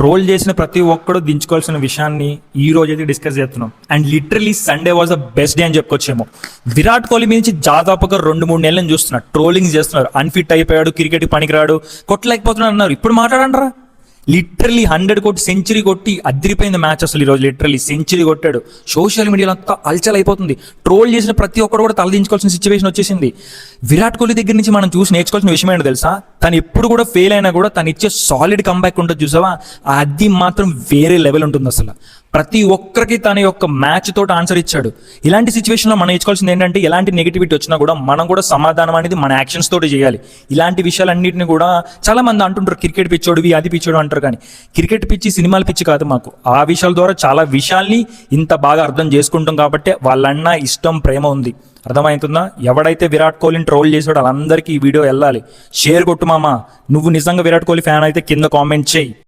Role చేసిన ప్రతి ఒక్కడు దించుకోవాల్సిన విషయాన్ని ఈ రోజు అయితే డిస్కస్ చేస్తున్నాం. And literally Sunday was the best day అని చెప్పుకోవచ్చేమో. విరాట్ కోహ్లీ నుంచి దాదాపుగా 2-3 నెలలను చూస్తున్నారు, ట్రోలింగ్ చేస్తున్నారు, అన్ఫిట్ అయిపోయాడు, క్రికెట్ పనికిరాడు, కొట్టలేకపోతున్నాడు అన్నారు. ఇప్పుడు మాట్లాడంటారా? లిటరలీ 100 కొట్టి సెంచరీ కొట్టి అదిరిపోయింది మ్యాచ్. అసలు ఈరోజు లిటరలీ సెంచరీ కొట్టాడు. సోషల్ మీడియాలో అంతా అల్చల్ అయిపోతుంది. ట్రోల్ చేసిన ప్రతి ఒక్కరు కూడా తలదించుకోవాల్సిన సిచ్యువేషన్ వచ్చేసింది. విరాట్ కోహ్లీ దగ్గర నుంచి మనం చూసి నేర్చుకోవాల్సిన విషయం ఏంటో తెలుసా? తను ఎప్పుడు కూడా ఫెయిల్ అయినా కూడా తను ఇచ్చే సాలిడ్ కంబ్యాక్ ఉంటుంది చూసావా, అది మాత్రం వేరే లెవెల్ ఉంటుంది. అసలు ప్రతి ఒక్కరికి తన యొక్క మ్యాచ్ తోటి ఆన్సర్ ఇచ్చాడు. ఇలాంటి సిచ్యువేషన్లో మనం నేర్చుకోవాల్సింది ఏంటంటే, ఎలాంటి నెగిటివిటీ వచ్చినా కూడా మనం కూడా సమాధానం అనేది మన యాక్షన్స్ తోటి చేయాలి. ఇలాంటి విషయాలన్నింటినీ కూడా చాలా మంది అంటుంటారు, క్రికెట్ పిచ్చోడివి అది పిచ్చోడు అంటారు. కానీ క్రికెట్ పిచ్చి, సినిమాల పిచ్చి కాదు మాకు. ఆ విషయాల ద్వారా చాలా విషయాల్ని ఇంత బాగా అర్థం చేసుకుంటాం కాబట్టి వాళ్ళన్న ఇష్టం, ప్రేమ ఉంది. అర్థమవుతుందా? ఎవడైతే విరాట్ కోహ్లీని ట్రోల్ చేసాడో వాళ్ళందరికీ ఈ వీడియో వెళ్ళాలి. షేర్ కొట్టు మామ. నువ్వు నిజంగా విరాట్ కోహ్లీ ఫ్యాన్ అయితే కింద కామెంట్ చేయి.